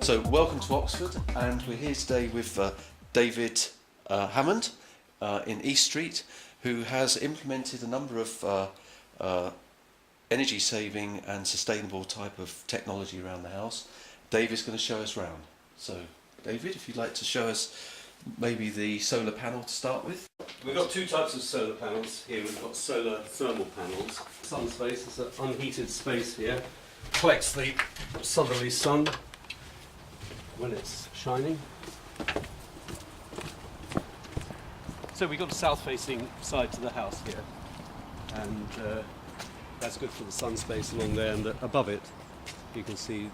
So welcome to Oxford, and we're here today with David Hammond in East Street, who has implemented a number of energy saving and sustainable type of technology around the house. David's going to show us around. So David, if you'd like to show us maybe the solar panel to start with. We've got two types of solar panels here. We've got solar thermal panels. Sun space is an unheated space here. Collects the southerly sun when it's shining. So we've got a south-facing side to the house here, and that's good for the sun space along there. And above it, you can see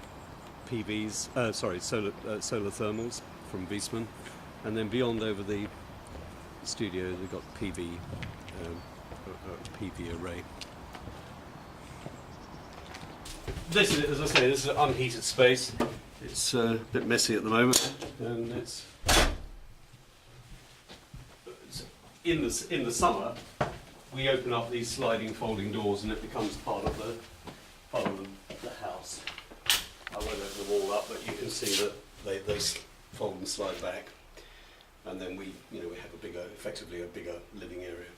solar thermals from Viessmann, and then beyond over the studio, they've got PV array. This is, as I say, this is an unheated space. It's a bit messy at the moment, and it's in the summer. We open up these sliding folding doors, and it becomes part of the house. I won't open them all up, but you can see that they fold and slide back, and then we have effectively a bigger living area.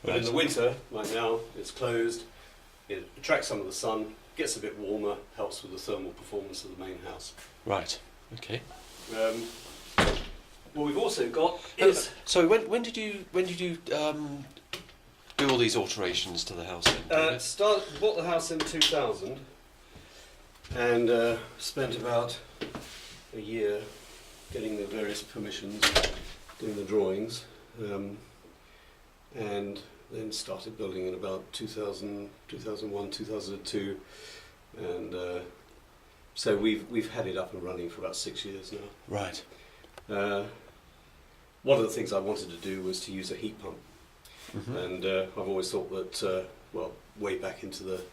But in the winter, like now, it's closed. It attracts some of the sun, gets a bit warmer, helps with the thermal performance of the main house. Right. Okay. What we've also got is. So when did you do all these alterations to the house? Bought the house in 2000, and spent about a year getting the various permissions, doing the drawings, and then started building in about 2000, 2001, 2002, and so we've had it up and running for about 6 years now. Right. One of the things I wanted to do was to use a heat pump, and I've always thought that, way back into the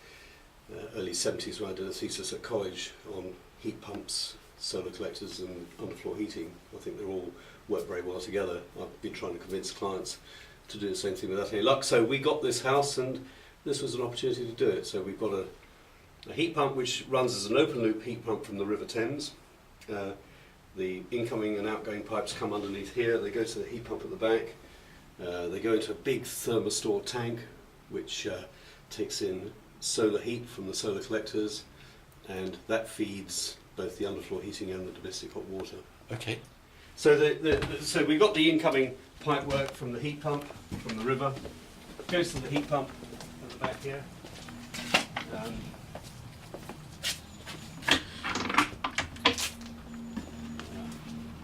early 70s when I did a thesis at college on heat pumps, solar collectors and underfloor heating, I think they all work very well together. I've been trying to convince clients to do the same thing without any luck. So we got this house, and this was an opportunity to do it. So we've got a heat pump which runs as an open loop heat pump from the River Thames. The incoming and outgoing pipes come underneath here. They go to the heat pump at the back. They go into a big thermistor tank which takes in solar heat from the solar collectors, and that feeds both the underfloor heating and the domestic hot water. Okay. So so we got the incoming pipe work from the heat pump from the river, goes to the heat pump at the back here,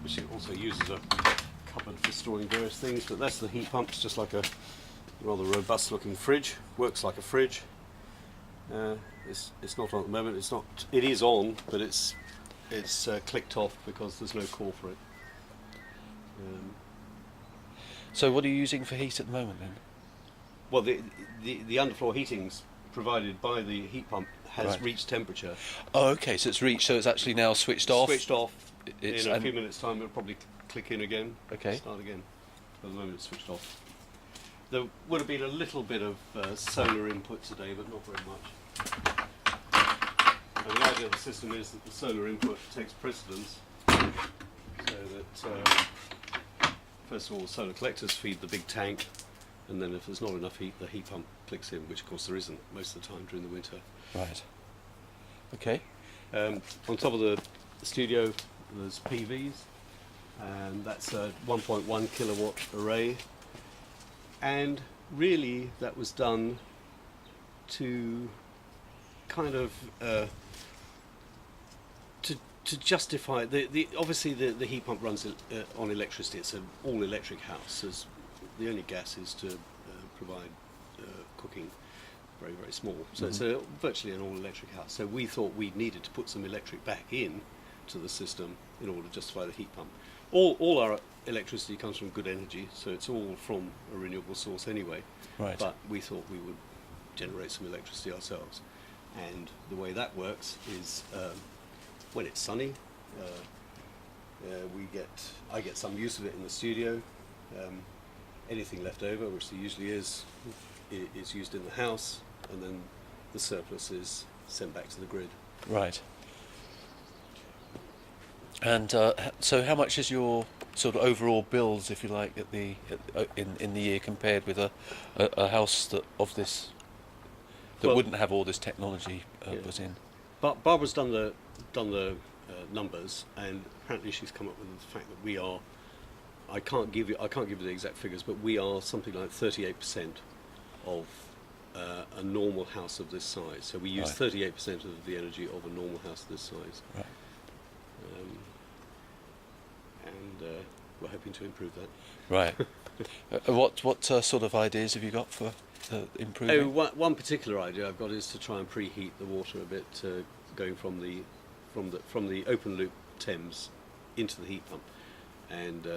which it also uses a cupboard for storing various things. But that's the heat pump. It's just like a rather robust looking fridge. Works like a fridge. It's not on at the moment. It's not. It is on, but it's clicked off because there's no core for it. So what are you using for heat at the moment then? Well, the underfloor heating's provided by the heat pump has reached temperature. Oh, okay. So it's reached. So it's actually now switched off. Switched off. In a few minutes' time, it'll probably click in again. Okay. Start again. At the moment, it's switched off. There would have been a little bit of solar input today, but not very much. And the idea of the system is that the solar input takes precedence, so that first of all, the solar collectors feed the big tank, and then if there's not enough heat, the heat pump clicks in, which of course there isn't most of the time during the winter. Right. Okay. On top of the studio, there's PVs, and that's a 1.1 kilowatt array, and really that was done to kind of to justify obviously the heat pump runs on electricity. It's an all electric house. The only gas is to provide cooking, very, very small. So it's virtually an all electric house. So we thought we needed to put some electric back in to the system in order to justify the heat pump. All our electricity comes from good energy, so it's all from a renewable source anyway. Right. But we thought we would generate some electricity ourselves. And the way that works is when it's sunny, I get some use of it in the studio. Anything left over, which there usually is used in the house, and then the surplus is sent back to the grid. Right. And so, how much is your sort of overall bills, if you like, in the year compared with a house that Well, wouldn't have all this technology yeah. put in? Barbara's done the numbers, and apparently she's come up with the fact that we are. I can't give you the exact figures, but we are something like 38% of a normal house of this size. So we use Right. 38% of the energy of a normal house of this size, Right. um, and we're hoping to improve that. Right. What sort of ideas have you got for improving? Oh, one particular idea I've got is to try and preheat the water a bit, going from the open loop Thames into the heat pump, and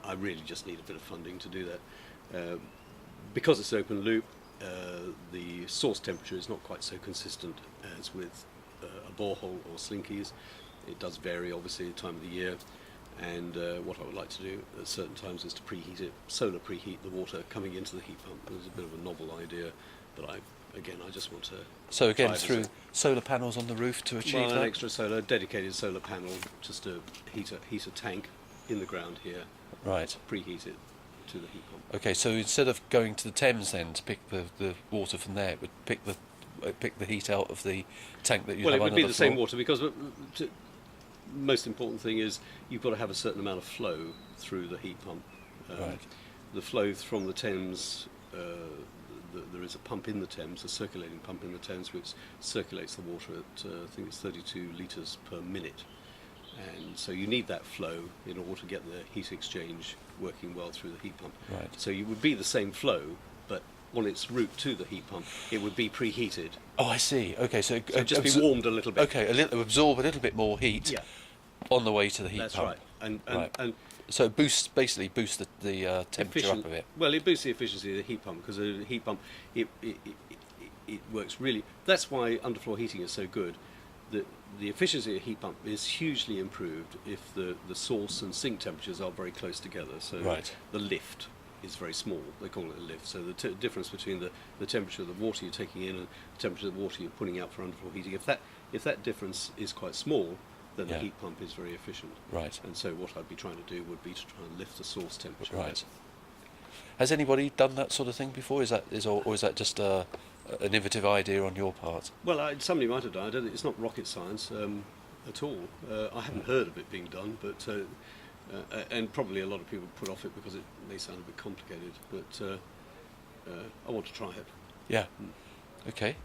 I really just need a bit of funding to do that. Because it's open loop, the source temperature is not quite so consistent as with a borehole or slinkies. It does vary, obviously, the time of the year. And what I would like to do at certain times is to preheat it, solar preheat the water coming into the heat pump. It's a bit of a novel idea, but I just want to. So again, try it through solar panels on the roof to achieve an that? extra dedicated solar panel, just to heat a tank in the ground here, Right. preheat it to the heat pump. Okay, so instead of going to the Thames then to pick the water from there, it would pick the heat out of the tank that you Well, have it would under be the floor? same water, because most important thing is you've got to have a certain amount of flow through the heat pump. Right. The flow from the Thames, there is a pump in the Thames, a circulating pump in the Thames, which circulates the water at I think it's 32 litres per minute, and so you need that flow in order to get the heat exchange working well through the heat pump. Right. So it would be the same flow, but on its route to the heat pump, it would be preheated. Oh, I see. Okay, so So just be warmed a little bit. Okay, absorb a little bit more heat Yeah, on the way to the heat that's pump. right. And Right. and So it basically boosts the temperature up a bit. Well, it boosts the efficiency of the heat pump, because the heat pump it works really. That's why underfloor heating is so good. The efficiency of the heat pump is hugely improved if the source and sink temperatures are very close together. So Right. the lift is very small. They call it a lift. So the difference between the temperature of the water you're taking in and the temperature of the water you're putting out for underfloor heating, if that difference is quite small, then Yeah. the heat pump is very efficient. Right. And so what I'd be trying to do would be to try and lift the source temperature. a Right. bit. Has anybody done that sort of thing before? Or is that just an innovative idea on your part? Well, somebody might have done. I don't think it's not rocket science at all. I haven't heard of it being done, but and probably a lot of people put off it because it may sound a bit complicated. But I want to try it. Yeah. Okay.